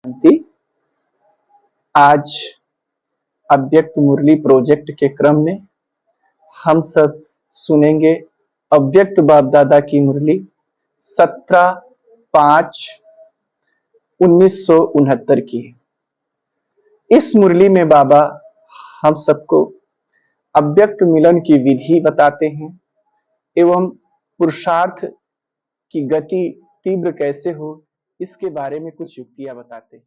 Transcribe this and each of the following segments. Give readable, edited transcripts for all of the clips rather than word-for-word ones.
शांति। आज अव्यक्त मुरली प्रोजेक्ट के क्रम में हम सब सुनेंगे अव्यक्त बाप दादा की मुरली 17/5/1969 की। इस मुरली में बाबा हम सबको अव्यक्त मिलन की विधि बताते हैं एवं पुरुषार्थ की गति तीव्र कैसे हो इसके बारे में कुछ युक्तियां बताते हैं।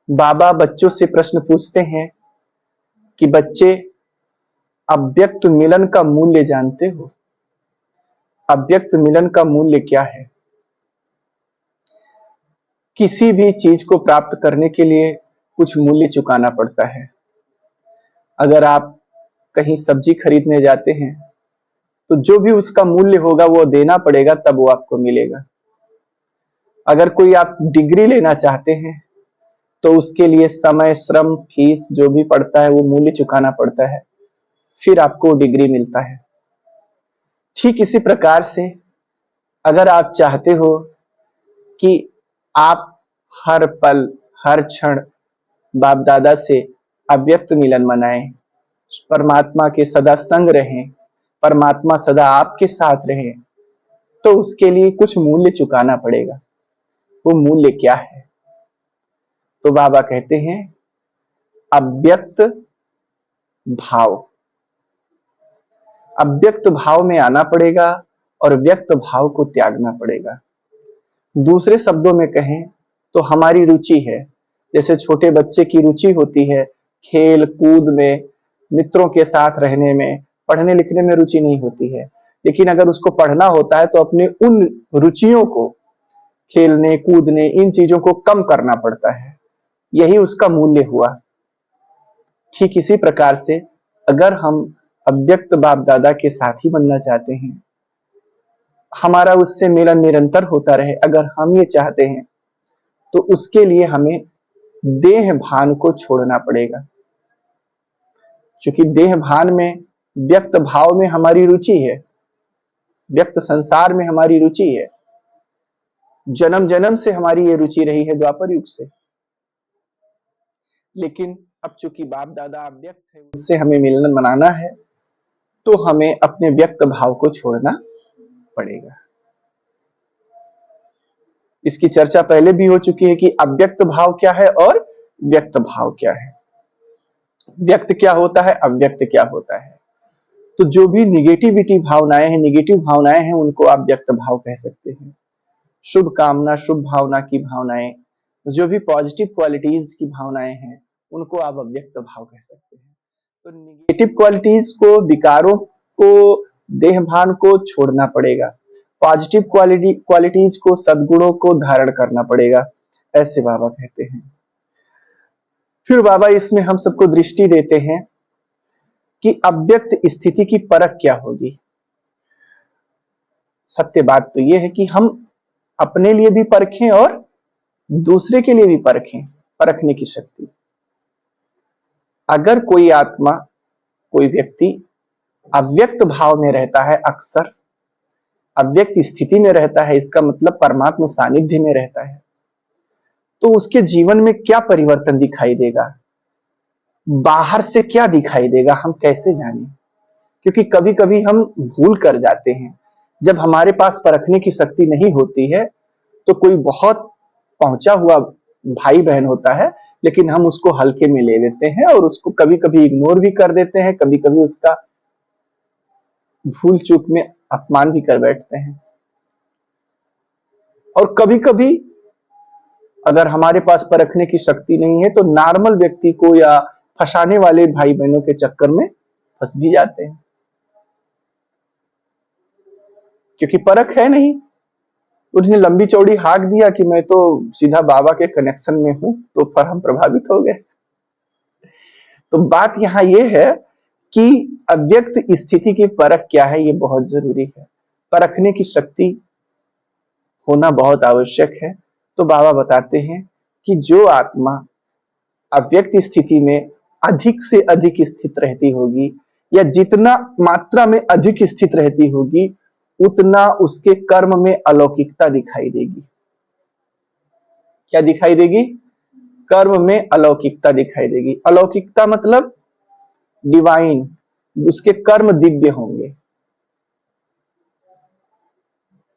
बाबा बच्चों से प्रश्न पूछते हैं कि बच्चे अव्यक्त मिलन का मूल्य जानते हो? अव्यक्त मिलन का मूल्य क्या है? किसी भी चीज को प्राप्त करने के लिए कुछ मूल्य चुकाना पड़ता है। अगर आप कहीं सब्जी खरीदने जाते हैं तो जो भी उसका मूल्य होगा वो देना पड़ेगा, तब वो आपको मिलेगा। अगर कोई आप डिग्री लेना चाहते हैं तो उसके लिए समय, श्रम, फीस जो भी पड़ता है वो मूल्य चुकाना पड़ता है, फिर आपको डिग्री मिलता है। ठीक इसी प्रकार से अगर आप चाहते हो कि आप हर पल हर क्षण बाप दादा से अव्यक्त मिलन मनाएं, परमात्मा के सदा संग रहें, परमात्मा सदा आपके साथ रहे, तो उसके लिए कुछ मूल्य चुकाना पड़ेगा। वो मूल्य क्या है? तो बाबा कहते हैं अव्यक्त भाव। अव्यक्त भाव में आना पड़ेगा और व्यक्त भाव को त्यागना पड़ेगा। दूसरे शब्दों में कहें तो हमारी रुचि है, जैसे छोटे बच्चे की रुचि होती है खेल कूद में, मित्रों के साथ रहने में, पढ़ने लिखने में रुचि नहीं होती है, लेकिन अगर उसको पढ़ना होता है तो अपने उन रुचियों को, खेलने कूदने, इन चीजों को कम करना पड़ता है। यही उसका मूल्य हुआ। ठीक इसी प्रकार से अगर हम अव्यक्त बाप दादा के साथी बनना चाहते हैं, हमारा उससे मिलन निरंतर होता रहे, अगर हम ये चाहते हैं तो उसके लिए हमें देह भान को छोड़ना पड़ेगा। क्योंकि देह भान में, व्यक्त भाव में हमारी रुचि है, व्यक्त संसार में हमारी रुचि है, जन्म जन्म से हमारी ये रुचि रही है, द्वापर युग से। लेकिन अब चूंकि बाप दादा अव्यक्त है, उससे हमें मिलन मनाना है, तो हमें अपने व्यक्त भाव को छोड़ना पड़ेगा। इसकी चर्चा पहले भी हो चुकी है कि अव्यक्त भाव क्या है और व्यक्त भाव क्या है। व्यक्त क्या होता है, अव्यक्त क्या होता है। तो जो भी निगेटिविटी भावनाएं हैं, नेगेटिव भावनाएं हैं, उनको आप व्यक्त भाव कह सकते हैं। शुभ कामना, शुभ भावना की भावनाएं, जो भी पॉजिटिव क्वालिटीज की भावनाएं हैं, उनको आप अव्यक्त भाव कह सकते हैं। तो निगेटिव क्वालिटीज को, विकारों को, देह भान को छोड़ना पड़ेगा, पॉजिटिव क्वालिटीज को, सद्गुणों को धारण करना पड़ेगा, ऐसे बाबा कहते हैं। फिर बाबा इसमें हम सबको दृष्टि देते हैं कि अव्यक्त स्थिति की परख क्या होगी। सत्य बात तो यह है कि हम अपने लिए भी परखें और दूसरे के लिए भी परखें, परखने की शक्ति। अगर कोई आत्मा, कोई व्यक्ति अव्यक्त भाव में रहता है, अक्सर अव्यक्त स्थिति में रहता है, इसका मतलब परमात्मा सानिध्य में रहता है, तो उसके जीवन में क्या परिवर्तन दिखाई देगा, बाहर से क्या दिखाई देगा, हम कैसे जानें? क्योंकि कभी कभी हम भूल कर जाते हैं। जब हमारे पास परखने की शक्ति नहीं होती है तो कोई बहुत पहुंचा हुआ भाई बहन होता है, लेकिन हम उसको हल्के में ले लेते हैं और उसको कभी कभी इग्नोर भी कर देते हैं, कभी कभी उसका भूल चूक में अपमान भी कर बैठते हैं। और कभी कभी अगर हमारे पास परखने की शक्ति नहीं है तो नॉर्मल व्यक्ति को या फंसाने वाले भाई बहनों के चक्कर में फंस भी जाते हैं, क्योंकि परख है नहीं। उसने लंबी चौड़ी हाँक दिया कि मैं तो सीधा बाबा के कनेक्शन में हूं, तो पर हम प्रभावित हो गए। तो बात यहाँ ये है कि अव्यक्त स्थिति की परख क्या है, ये बहुत जरूरी है। परखने की शक्ति होना बहुत आवश्यक है। तो बाबा बताते हैं कि जो आत्मा अव्यक्त स्थिति में अधिक से अधिक स्थित रहती होगी, या जितना मात्रा में अधिक स्थित रहती होगी, उतना उसके कर्म में अलौकिकता दिखाई देगी। क्या दिखाई देगी? कर्म में अलौकिकता दिखाई देगी। अलौकिकता मतलब डिवाइन, उसके कर्म दिव्य होंगे।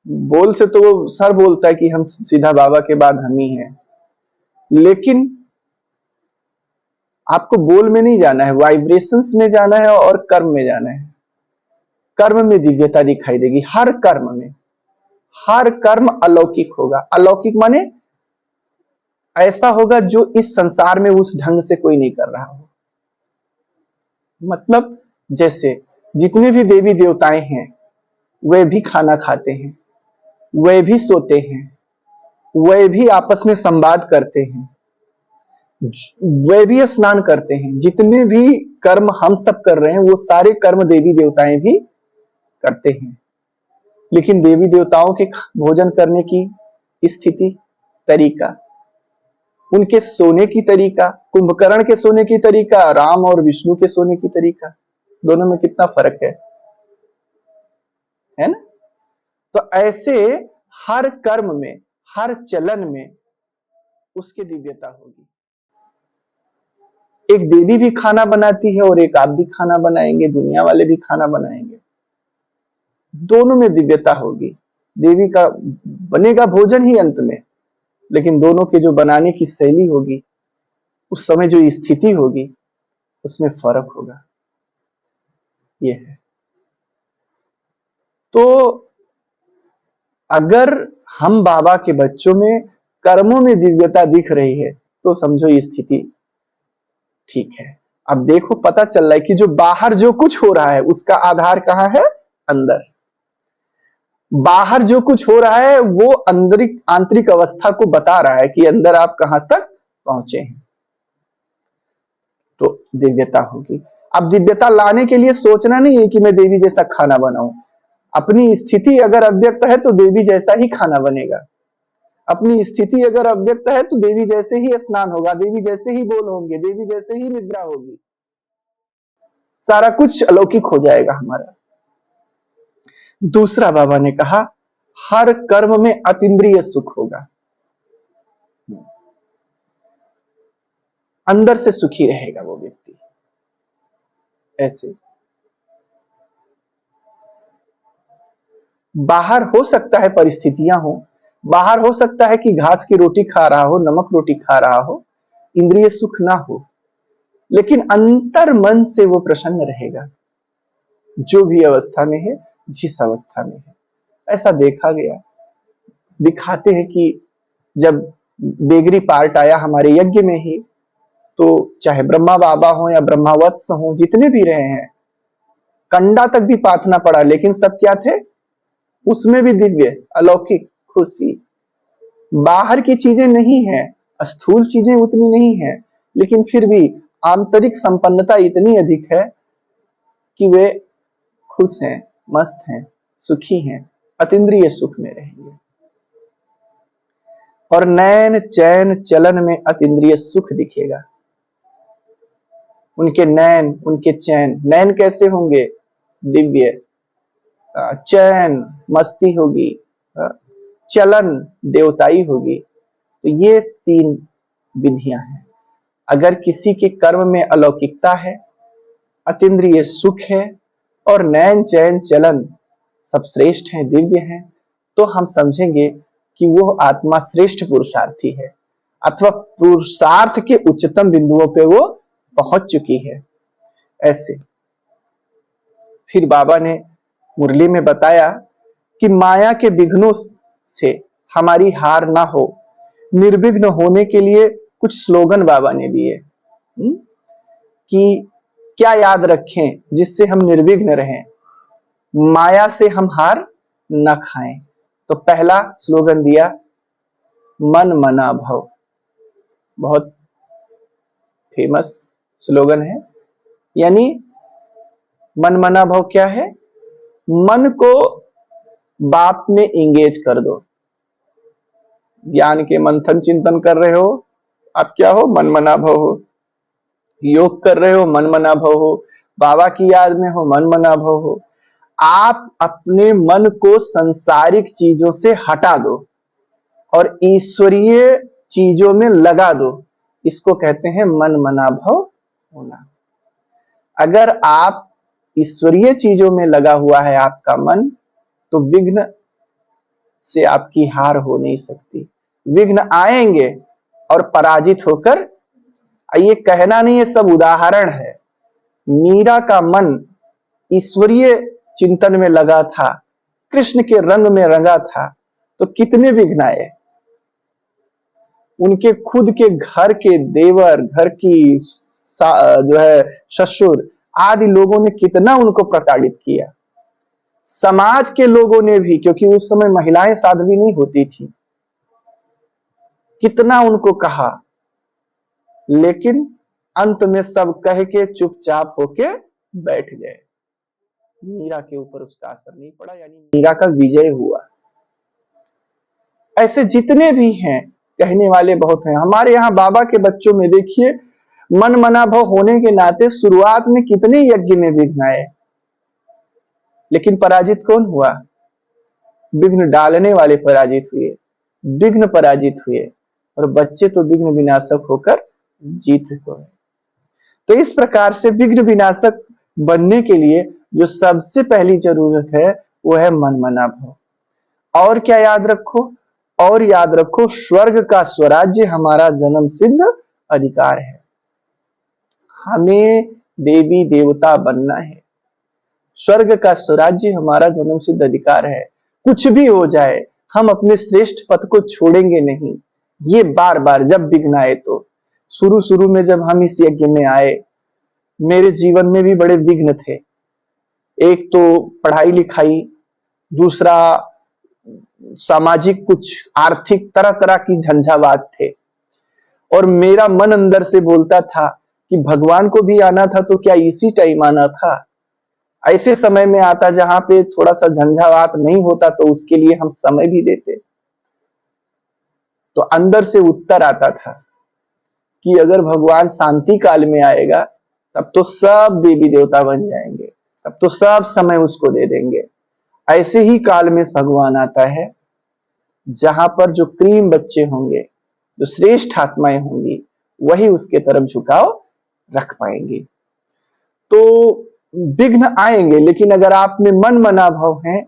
बोल से तो वो सर बोलता है कि हम सीधा बाबा के बाद हम ही हैं, लेकिन आपको बोल में नहीं जाना है, वाइब्रेशंस में जाना है और कर्म में जाना है। कर्म में दिव्यता दिखाई देगी, हर कर्म में। हर कर्म अलौकिक होगा। अलौकिक माने ऐसा होगा जो इस संसार में उस ढंग से कोई नहीं कर रहा हो। मतलब जैसे जितने भी देवी देवताएं हैं, वे भी खाना खाते हैं, वे भी सोते हैं, वे भी आपस में संवाद करते हैं, वे भी स्नान करते हैं। जितने भी कर्म हम सब कर रहे हैं, वो सारे कर्म देवी देवताएं भी करते हैं। लेकिन देवी देवताओं के भोजन करने की स्थिति, तरीका, उनके सोने की तरीका, कुंभकर्ण के सोने की तरीका, राम और विष्णु के सोने की तरीका, दोनों में कितना फर्क है ना? तो ऐसे हर कर्म में, हर चलन में उसकी दिव्यता होगी। एक देवी भी खाना बनाती है और एक आप भी खाना बनाएंगे, दुनिया वाले भी खाना बनाएंगे, दोनों में दिव्यता होगी। देवी का बनेगा भोजन ही अंत में, लेकिन दोनों के जो बनाने की शैली होगी, उस समय जो स्थिति होगी, उसमें फर्क होगा। ये है। तो अगर हम बाबा के बच्चों में कर्मों में दिव्यता दिख रही है, तो समझो ये स्थिति ठीक है। अब देखो, पता चल रहा है कि जो बाहर जो कुछ हो रहा है, उसका आधार कहां है? अंदर। बाहर जो कुछ हो रहा है वो आंतरिक अवस्था को बता रहा है कि अंदर आप कहां तक पहुंचे हैं। तो दिव्यता होगी। अब दिव्यता लाने के लिए सोचना नहीं है कि मैं देवी जैसा खाना बनाऊं। अपनी स्थिति अगर अव्यक्त है तो देवी जैसा ही खाना बनेगा। अपनी स्थिति अगर अव्यक्त है तो देवी जैसे ही स्नान होगा, देवी जैसे ही बोल होंगे, देवी जैसे ही निद्रा होगी, सारा कुछ अलौकिक हो जाएगा हमारा। दूसरा बाबा ने कहा, हर कर्म में अतीन्द्रिय सुख होगा। अंदर से सुखी रहेगा वो व्यक्ति। ऐसे बाहर हो सकता है परिस्थितियां हो, बाहर हो सकता है कि घास की रोटी खा रहा हो, नमक रोटी खा रहा हो, इंद्रिय सुख ना हो, लेकिन अंतर मन से वो प्रसन्न रहेगा, जो भी अवस्था में है, जिस अवस्था में है। ऐसा देखा गया। दिखाते हैं कि जब बेगरी पार्ट आया हमारे यज्ञ में ही, तो चाहे ब्रह्मा बाबा हो या ब्रह्मावत्स हो, जितने भी रहे हैं, कंडा तक भी पाथना पड़ा, लेकिन सब क्या थे? उसमें भी दिव्य, अलौकिक खुशी। बाहर की चीजें नहीं है, स्थूल चीजें उतनी नहीं है, लेकिन फिर भी आंतरिक संपन्नता इतनी अधिक है कि वे खुश हैं, मस्त हैं, सुखी हैं, अतीन्द्रिय सुख में रहेंगे। और नैन चैन चलन में अतीन्द्रिय सुख दिखेगा। उनके नैन, उनके चैन, नैन कैसे होंगे? दिव्य। चैन मस्ती होगी, चलन देवताई होगी। तो ये 3 विधियां हैं। अगर किसी के कर्म में अलौकिकता है, अतीन्द्रिय सुख है और नैन चैन चलन सब श्रेष्ठ हैं, दिव्य हैं, तो हम समझेंगे कि वो आत्मा श्रेष्ठ पुरुषार्थी है, अथवा पुरुषार्थ के उच्चतम बिंदुओं पे वो पहुंच चुकी है। ऐसे फिर बाबा ने मुरली में बताया कि माया के विघ्नों से हमारी हार ना हो, निर्विघ्न होने के लिए कुछ स्लोगन बाबा ने दिए। कि क्या याद रखें जिससे हम निर्विघ्न रहें, माया से हम हार न खाएं। तो पहला स्लोगन दिया मन मना भव, बहुत फेमस स्लोगन है। यानी मन मना भव क्या है? मन को बाप में इंगेज कर दो। ज्ञान के मंथन चिंतन कर रहे हो, आप क्या हो? मन मना भव हो। योग कर रहे हो, मन मना भव हो। बाबा की याद में हो, मन मना भव हो। आप अपने मन को संसारिक चीजों से हटा दो और ईश्वरीय चीजों में लगा दो। इसको कहते हैं मन मना भव होना। अगर आप ईश्वरीय चीजों में लगा हुआ है आपका मन, तो विघ्न से आपकी हार हो नहीं सकती। विघ्न आएंगे और पराजित होकर, ये कहना नहीं है, सब उदाहरण है। मीरा का मन ईश्वरीय चिंतन में लगा था, कृष्ण के रंग में रंगा था, तो कितने विघ्न आए। उनके खुद के घर के देवर, घर की जो है ससुर आदि लोगों ने कितना उनको प्रताड़ित किया। समाज के लोगों ने भी, क्योंकि उस समय महिलाएं साध्वी नहीं होती थी, कितना उनको कहा, लेकिन अंत में सब कह के चुपचाप होके बैठ गए। मीरा के ऊपर उसका असर नहीं पड़ा, यानी मीरा का विजय हुआ। ऐसे जितने भी हैं, कहने वाले बहुत हैं। हमारे यहाँ बाबा के बच्चों में देखिए, मन मना भव होने के नाते शुरुआत में कितने यज्ञ में विघ्न आए, लेकिन पराजित कौन हुआ? विघ्न डालने वाले पराजित हुए, विघ्न पराजित हुए, और बच्चे तो विघ्न विनाशक होकर जीत गए। तो इस प्रकार से विघ्न विनाशक बनने के लिए जो सबसे पहली जरूरत है वो है मन मना भव। और क्या याद रखो? और याद रखो, स्वर्ग का स्वराज्य हमारा जन्म सिद्ध अधिकार है। हमें देवी देवता बनना है। स्वर्ग का स्वराज्य हमारा जन्म सिद्ध अधिकार है। कुछ भी हो जाए, हम अपने श्रेष्ठ पथ को छोड़ेंगे नहीं। ये बार बार जब विघ्न आए, तो शुरू शुरू में जब हम इस यज्ञ में आए, मेरे जीवन में भी बड़े विघ्न थे। एक तो पढ़ाई लिखाई, दूसरा सामाजिक, कुछ आर्थिक, तरह तरह की झंझावात थे। और मेरा मन अंदर से बोलता था कि भगवान को भी आना था तो क्या इसी टाइम आना था? ऐसे समय में आता जहां पे थोड़ा सा झंझावात नहीं होता, तो उसके लिए हम समय भी देते। तो अंदर से उत्तर आता था कि अगर भगवान शांति काल में आएगा, तब तो सब देवी देवता बन जाएंगे, तब तो सब समय उसको दे देंगे। ऐसे ही काल में भगवान आता है जहां पर जो क्रीम बच्चे होंगे, जो श्रेष्ठ आत्माएं होंगी, वही उसके तरफ झुकाव रख पाएंगे। तो विघ्न आएंगे, लेकिन अगर आप में मन मना भाव है,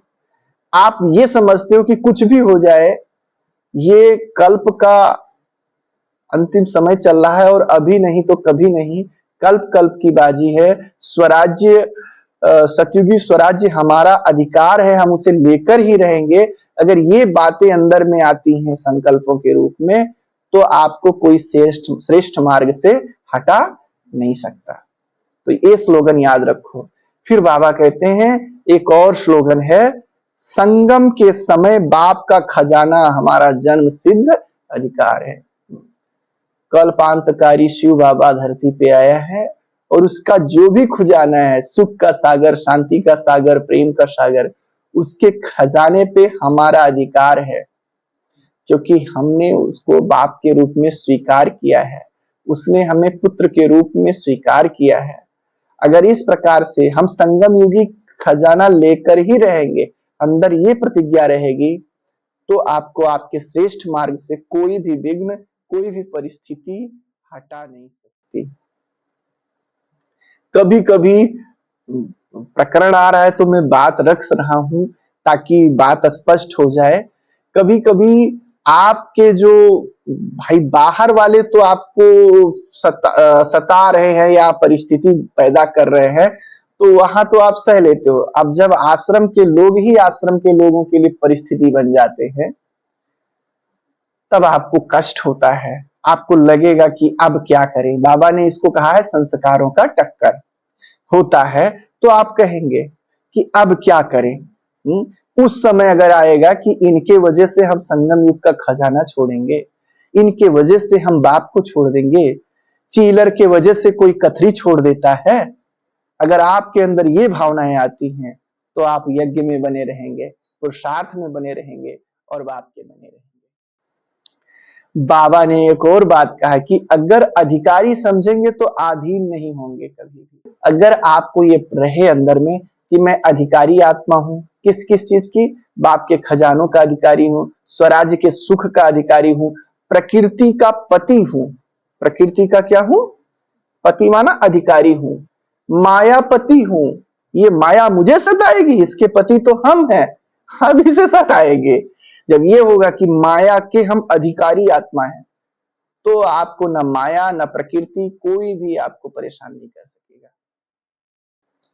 आप ये समझते हो कि कुछ भी हो जाए, ये कल्प का अंतिम समय चल रहा है और अभी नहीं तो कभी नहीं, कल्प कल्प की बाजी है। स्वराज्य, सतयुगी स्वराज्य हमारा अधिकार है, हम उसे लेकर ही रहेंगे। अगर ये बातें अंदर में आती हैं संकल्पों के रूप में, तो आपको कोई श्रेष्ठ मार्ग से हटा नहीं सकता। तो ये स्लोगन याद रखो। फिर बाबा कहते हैं, एक और स्लोगन है, संगम के समय बाप का खजाना हमारा जन्म सिद्ध अधिकार है। कल्पांतकारी शिव बाबा धरती पे आया है, और उसका जो भी खजाना है, सुख का सागर, शांति का सागर, प्रेम का सागर, उसके खजाने पे हमारा अधिकार है, क्योंकि हमने उसको बाप के रूप में स्वीकार किया है, उसने हमें पुत्र के रूप में स्वीकार किया है। अगर इस प्रकार से हम संगम युगी खजाना लेकर ही रहेंगे, अंदर ये प्रतिज्ञा रहेगी, तो आपको आपके श्रेष्ठ मार्ग से कोई भी विघ्न, कोई भी परिस्थिति हटा नहीं सकती। कभी कभी प्रकरण आ रहा है तो मैं बात रख रहा हूं ताकि बात स्पष्ट हो जाए। कभी कभी आपके जो भाई बाहर वाले तो आपको सता रहे हैं या परिस्थिति पैदा कर रहे हैं, तो वहां तो आप सह लेते हो। अब जब आश्रम के लोग ही आश्रम के लोगों के लिए परिस्थिति बन जाते हैं, तब आपको कष्ट होता है। आपको लगेगा कि अब क्या करें। बाबा ने इसको कहा है संस्कारों का टक्कर होता है, तो आप कहेंगे कि अब क्या करें। उस समय अगर आएगा कि इनके वजह से हम संगम युग का खजाना छोड़ेंगे, इनके वजह से हम बाप को छोड़ देंगे, चीलर के वजह से कोई कथरी छोड़ देता है। अगर आपके अंदर ये भावनाएं आती हैं तो आप यज्ञ में बने रहेंगे, पुरुषार्थ में बने रहेंगे और बाप के बने रहेंगे। बाबा ने एक और बात कहा कि अगर अधिकारी समझेंगे तो आधीन नहीं होंगे कभी भी। अगर आपको ये रहे अंदर में कि मैं अधिकारी आत्मा हूं, किस किस चीज की, बाप के खजानों का अधिकारी हूं, स्वराज्य के सुख का अधिकारी हूं, प्रकृति का पति हूं। प्रकृति का क्या हूं? पति माना अधिकारी हूं, मायापति हूं। ये माया मुझे सताएगी, इसके पति तो हम हैं, हम इसे सताएंगे। जब ये होगा कि माया के हम अधिकारी आत्मा हैं, तो आपको न माया न प्रकृति कोई भी आपको परेशान नहीं कर सकेगा।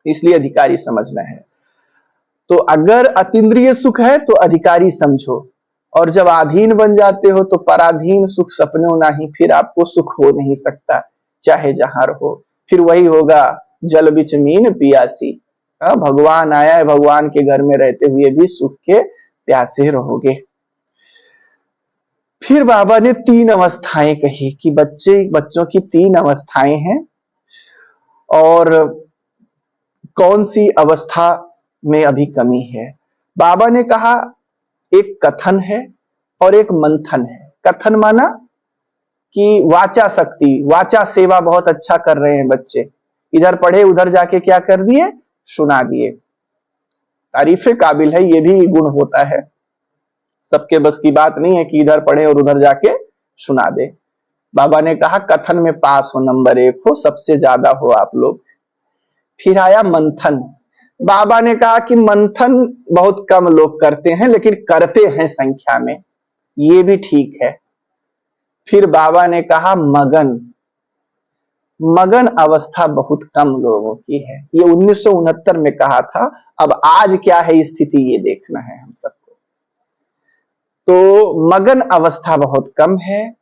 इसलिए अधिकारी समझना है। तो अगर अतीन्द्रिय सुख है तो अधिकारी समझो, और जब अधीन बन जाते हो तो पराधीन सुख सपनों नहीं, फिर आपको सुख हो नहीं सकता चाहे जहां रहो। फिर वही होगा जल बिच मीन पियासी। भगवान आया है, भगवान के घर में रहते हुए भी सुख के प्यासे रहोगे। फिर बाबा ने 3 अवस्थाएं कही कि बच्चों की 3 अवस्थाएं हैं, और कौन सी अवस्था में अभी कमी है। बाबा ने कहा एक कथन है और एक मंथन है। कथन माना कि वाचा शक्ति, वाचा सेवा बहुत अच्छा कर रहे हैं बच्चे, इधर पढ़े उधर जाके क्या कर दिए, सुना दिए। तारीफे काबिल है, ये भी गुण होता है। सबके बस की बात नहीं है कि इधर पढ़े और उधर जाके सुना दे। बाबा ने कहा कथन में पास हो, नंबर 1 हो, सबसे ज्यादा हो आप लोग। फिर आया मंथन। बाबा ने कहा कि मंथन बहुत कम लोग करते हैं, लेकिन करते हैं संख्या में, ये भी ठीक है। फिर बाबा ने कहा मगन। मगन अवस्था बहुत कम लोगों की है, ये 1969 में कहा था। अब आज क्या है स्थिति, ये देखना है हम सबको। तो मगन अवस्था बहुत कम है,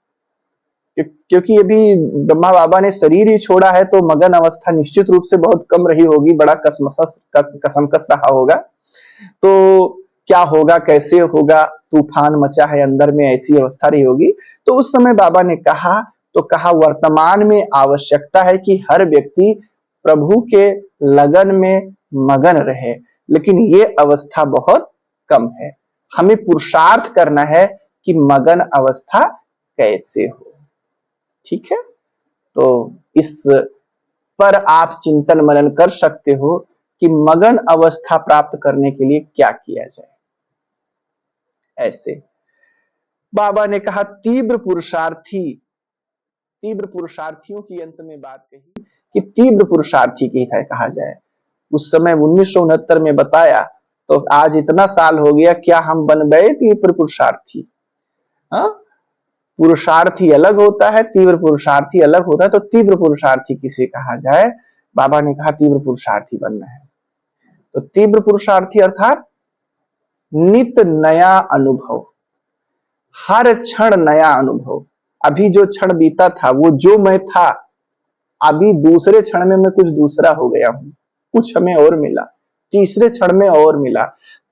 क्योंकि अभी ब्रह्मा बाबा ने शरीर ही छोड़ा है, तो मगन अवस्था निश्चित रूप से बहुत कम रही होगी, बड़ा कसमकस रहा होगा। तो क्या होगा, कैसे होगा, तूफान मचा है अंदर में, ऐसी अवस्था रही होगी। तो उस समय बाबा ने कहा, तो कहा वर्तमान में आवश्यकता है कि हर व्यक्ति प्रभु के लगन में मगन रहे, लेकिन ये अवस्था बहुत कम है। हमें पुरुषार्थ करना है कि मगन अवस्था कैसे हो। ठीक है, तो इस पर आप चिंतन मनन कर सकते हो कि मगन अवस्था प्राप्त करने के लिए क्या किया जाए। ऐसे बाबा ने कहा तीव्र पुरुषार्थियों की अंत में बात कही कि तीव्र पुरुषार्थी की कहा जाए। उस समय 1969 में बताया, तो आज इतना साल हो गया, क्या हम बन गए तीव्र पुरुषार्थी? पुरुषार्थी अलग होता है, तीव्र पुरुषार्थी अलग होता है। तो तीव्र पुरुषार्थी किसे कहा जाए? बाबा ने कहा तीव्र पुरुषार्थी बनना है। तो तीव्र पुरुषार्थी अर्थात नित नया अनुभव, हर क्षण नया अनुभव। अभी जो क्षण बीता था वो जो मैं था, अभी दूसरे क्षण में मैं कुछ दूसरा हो गया हूं, कुछ हमें और मिला, तीसरे क्षण में और मिला।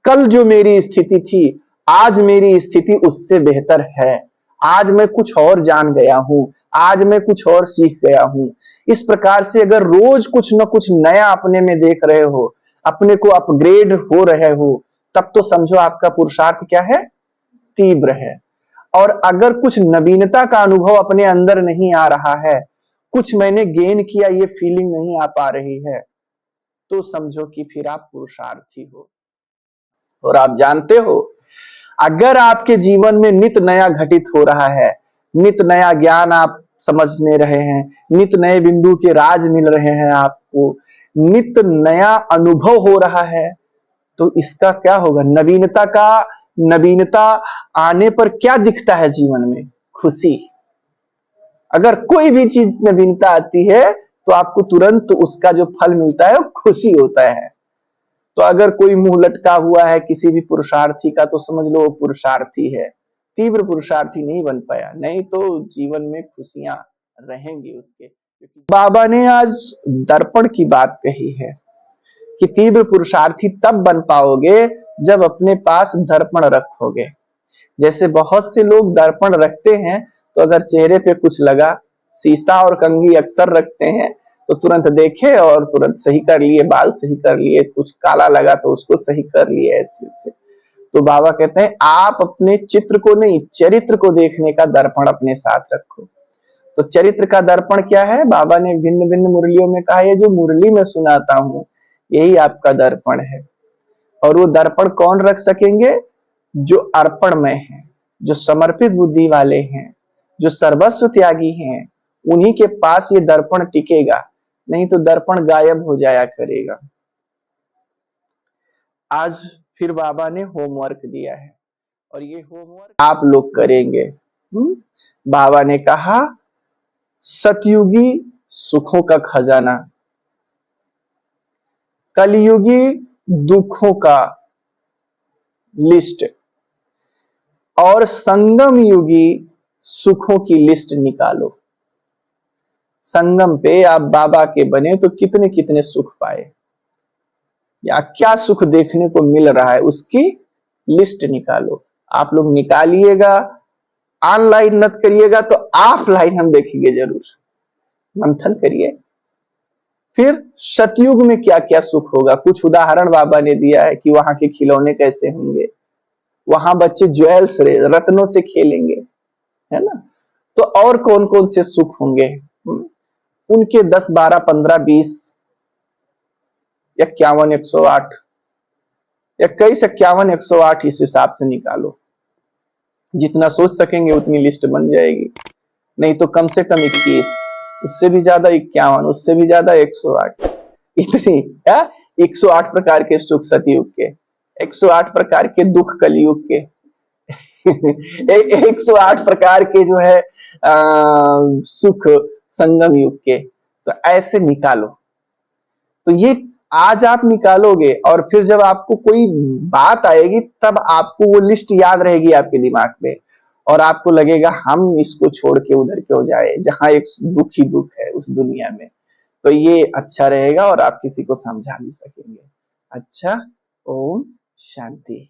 कल जो मेरी स्थिति थी, आज मेरी स्थिति उससे बेहतर है। आज मैं कुछ और जान गया हूं, आज मैं कुछ और सीख गया हूं। इस प्रकार से अगर रोज कुछ न कुछ नया अपने में देख रहे हो, अपने को अपग्रेड हो रहे हो, तब तो समझो आपका पुरुषार्थ क्या है, तीव्र है। और अगर कुछ नवीनता का अनुभव अपने अंदर नहीं आ रहा है, कुछ मैंने गेन किया ये फीलिंग नहीं आ पा रही है, तो समझो कि फिर आप पुरुषार्थी हो। और आप जानते हो, अगर आपके जीवन में नित नया घटित हो रहा है, नित नया ज्ञान आप समझ में रहे हैं, नित नए बिंदु के राज मिल रहे हैं आपको, नित नया अनुभव हो रहा है, तो इसका क्या होगा? नवीनता आने पर क्या दिखता है जीवन में? खुशी। अगर कोई भी चीज नवीनता आती है तो आपको तुरंत उसका जो फल मिलता है वो खुशी होता है। तो अगर कोई मुंह लटका हुआ है किसी भी पुरुषार्थी का, तो समझ लो वो पुरुषार्थी है। तीव्र पुरुषार्थी नहीं बन पाया, नहीं तो जीवन में खुशियां रहेंगी उसके। क्योंकि बाबा ने आज दर्पण की बात कही है कि तीव्र पुरुषार्थी तब बन पाओगे जब अपने पास दर्पण रखोगे। जैसे बहुत से लोग दर्पण रखते हैं तो अगर चेहरे पे कुछ लगा, शीशा और कंघी अक्सर रखते हैं तो तुरंत देखे और तुरंत सही कर लिए, बाल सही कर लिए, कुछ काला लगा तो उसको सही कर लिए ऐसे। तो बाबा कहते हैं आप अपने चित्र को नहीं, चरित्र को देखने का दर्पण अपने साथ रखो। तो चरित्र का दर्पण क्या है? बाबा ने भिन्न भिन्न मुरलियों में कहा, ये जो मुरली में सुनाता हूं यही आपका दर्पण है। और वो दर्पण कौन रख सकेंगे? जो अर्पणमय है, जो समर्पित बुद्धि वाले हैं, जो सर्वस्व त्यागी हैं, उन्हीं के पास ये दर्पण टिकेगा, नहीं तो दर्पण गायब हो जाया करेगा। आज फिर बाबा ने होमवर्क दिया है और ये होमवर्क आप लोग करेंगे। बाबा ने कहा सतयुगी सुखों का खजाना, कलयुगी दुखों का लिस्ट और संगम युगी सुखों की लिस्ट निकालो। संगम पे आप बाबा के बने तो कितने कितने सुख पाए या क्या सुख देखने को मिल रहा है उसकी लिस्ट निकालो। आप लोग निकालिएगा, ऑनलाइन मत करिएगा तो ऑफलाइन हम देखेंगे जरूर, मंथन करिए। फिर सतयुग में क्या क्या सुख होगा, कुछ उदाहरण बाबा ने दिया है कि वहां के खिलौने कैसे होंगे, वहां बच्चे ज्वेल्स रत्नों से खेलेंगे, है ना। तो और कौन कौन से सुख होंगे, उनके 10 12 15 20 51 108 21 51 108 इस हिसाब से निकालो। जितना सोच सकेंगे उतनी लिस्ट बन जाएगी। नहीं तो कम से कम 21, उससे भी ज्यादा 51, उससे भी ज्यादा 108, इतनी 108 प्रकार के सुख सतयुग के, 108 प्रकार के दुख कलयुग के 108 प्रकार के जो है सुख संगम युग के। तो ऐसे निकालो। तो ये आज आप निकालोगे और फिर जब आपको कोई बात आएगी तब आपको वो लिस्ट याद रहेगी आपके दिमाग में और आपको लगेगा हम इसको छोड़ के उधर क्यों जाए जहां एक दुख ही दुख है उस दुनिया में। तो ये अच्छा रहेगा और आप किसी को समझा भी सकेंगे। अच्छा, ओम शांति।